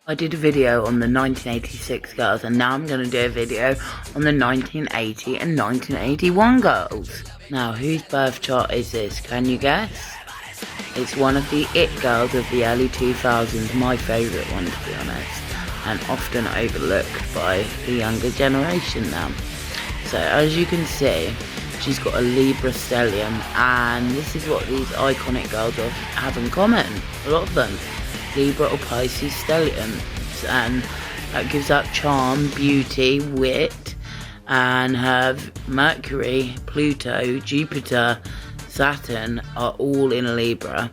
I did a video on the 1986 girls, and now I'm going to do a video on the 1980 and 1981 girls. Now, whose birth chart is this? Can you guess? It's one of the it girls of the early 2000s, my favourite one to be honest, and often overlooked by the younger generation now. So as you can see, she's got a Libra stellium, and this is what these iconic girls have in common. A lot of them, Libra or Pisces stelliums, and that gives out charm, beauty, wit, and her Mercury, Pluto, Jupiter, Saturn are all in Libra.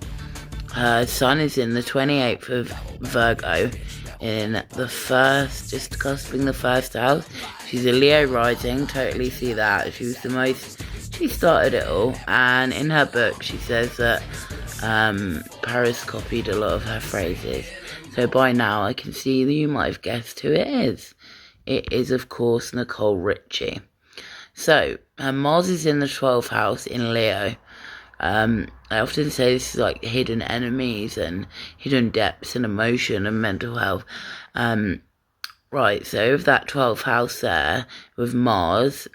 Her sun is in the 28th of Virgo, in the first, just cusping the first house. She's a Leo rising, totally see that. She started it all, and in her book she says that Paris copied a lot of her phrases. So by now I can see that you might have guessed who it is. It is, of course, Nicole Richie. So, her Mars is in the 12th house in Leo. I often say this is like hidden enemies and hidden depths and emotion and mental health. Right, so with that 12th house there, with Mars,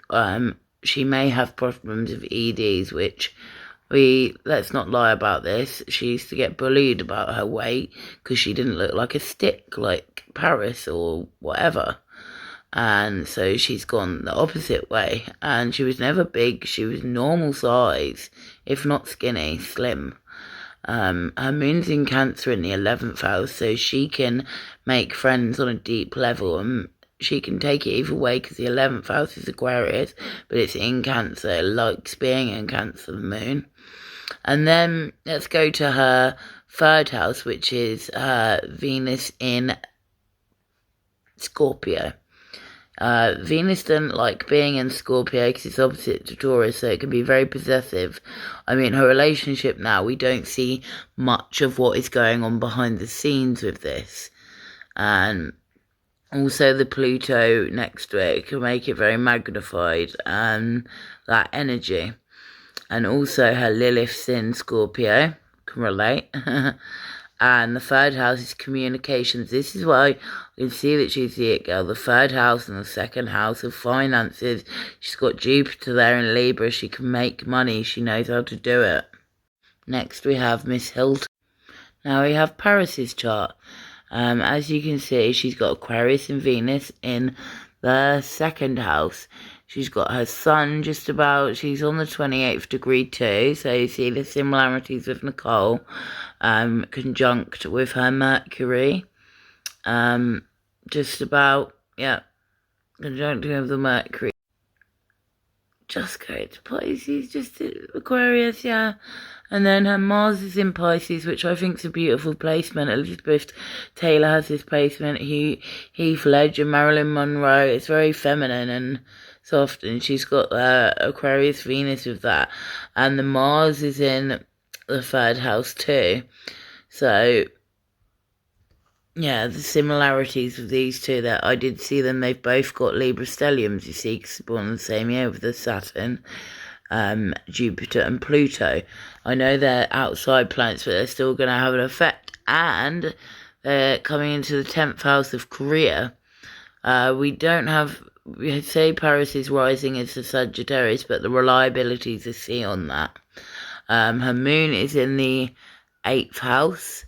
she may have problems with EDs, which let's not lie about this. She used to get bullied about her weight because she didn't look like a stick like Paris or whatever. And so she's gone the opposite way, and she was never big. She was normal size, if not skinny, slim. Her moon's in Cancer in the 11th house, so she can make friends on a deep level, and she can take it either way because the 11th house is Aquarius, but it's in Cancer. It likes being in Cancer, the moon. And then let's go to her 3rd house, which is Venus in Scorpio. Venus doesn't like being in Scorpio because it's opposite to Taurus, so it can be very possessive. I mean, her relationship now, we don't see much of what is going on behind the scenes with this. And also the Pluto next to it can make it very magnified, and that energy. And also her Lilith's in Scorpio, can relate. And the 3rd house is communications. This is why I can see that she's the it girl. The 3rd house and the 2nd house of finances. She's got Jupiter there in Libra. She can make money. She knows how to do it. Next we have Miss Hilton. Now we have Paris's chart. As you can see, she's got Aquarius and Venus in the 2nd house. She's got her sun just about, she's on the 28th degree too, so you see the similarities with Nicole, conjunct with her Mercury, just about, yeah, conjunct with the Mercury. Just go to Pisces, just Aquarius, yeah. And then her Mars is in Pisces, which I think is a beautiful placement. Elizabeth Taylor has this placement. Heath Ledger, Marilyn Monroe. It's very feminine and soft, and she's got Aquarius Venus with that. And the Mars is in the 3rd house too. So, yeah, the similarities of these two that I did see them, they've both got Libra stelliums, you see, because they're born the same year with the Saturn, Jupiter and Pluto. I know they're outside planets, but they're still going to have an effect. And they're coming into the 10th house of career. We say Paris is rising as the Sagittarius, but the reliability is a C on that. Her moon is in the 8th house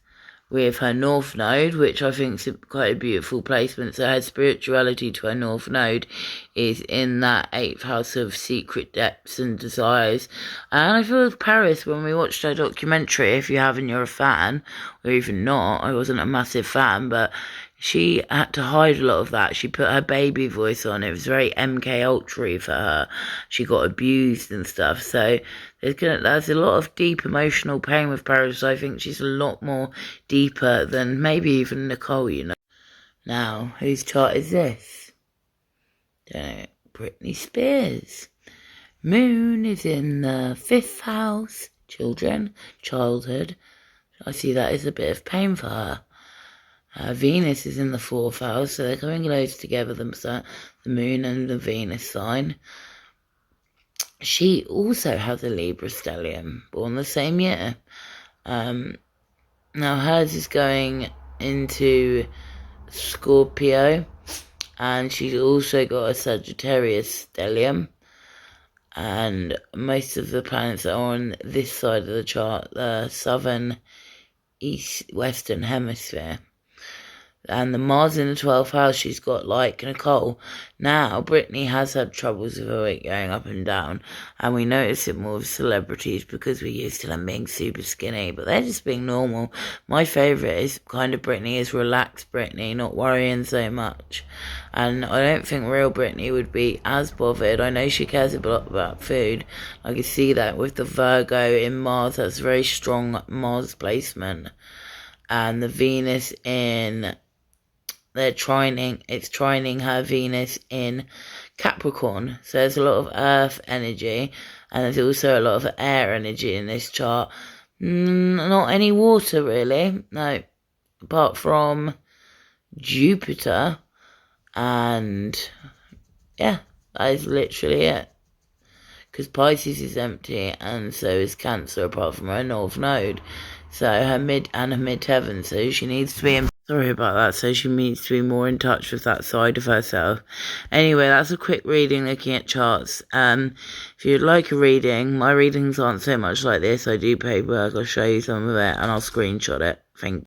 with her North Node, which I think is quite a beautiful placement. So her spirituality to her North Node is in that 8th house of secret depths and desires. And I feel with Paris, when we watched her documentary, if you haven't, you're a fan, or even not, I wasn't a massive fan, but she had to hide a lot of that. She put her baby voice on. It was very MK Ultra for her. She got abused and stuff. So there's a lot of deep emotional pain with Paris. I think she's a lot more deeper than maybe even Nicole, you know. Now, whose chart is this? Britney Spears. Moon is in the 5th house. Children, childhood. I see that as a bit of pain for her. Venus is in the 4th house, so they're coming close together, the moon and the Venus sign. She also has a Libra stellium, born the same year. Now hers is going into Scorpio, and she's also got a Sagittarius stellium. And most of the planets that are on this side of the chart, the southern, western hemisphere. And the Mars in the 12th house, she's got, like Nicole. Now, Brittany has had troubles with her weight going up and down, and we notice it more with celebrities because we're used to them being super skinny, but they're just being normal. My favourite is kind of Brittany is relaxed Brittany, not worrying so much. And I don't think real Brittany would be as bothered. I know she cares a lot about food. I can see that with the Virgo in Mars. That's a very strong Mars placement. And the Venus in... it's trining her Venus in Capricorn. So there's a lot of earth energy, and there's also a lot of air energy in this chart. Not any water, really. No, apart from Jupiter. And yeah, that is literally it. Because Pisces is empty, and so is Cancer, apart from her North Node. So her mid heaven. So she needs to be sorry about that. So she needs to be more in touch with that side of herself. Anyway, that's a quick reading looking at charts. If you'd like a reading, my readings aren't so much like this. I do paperwork. I'll show you some of it, and I'll screenshot it. Thank you.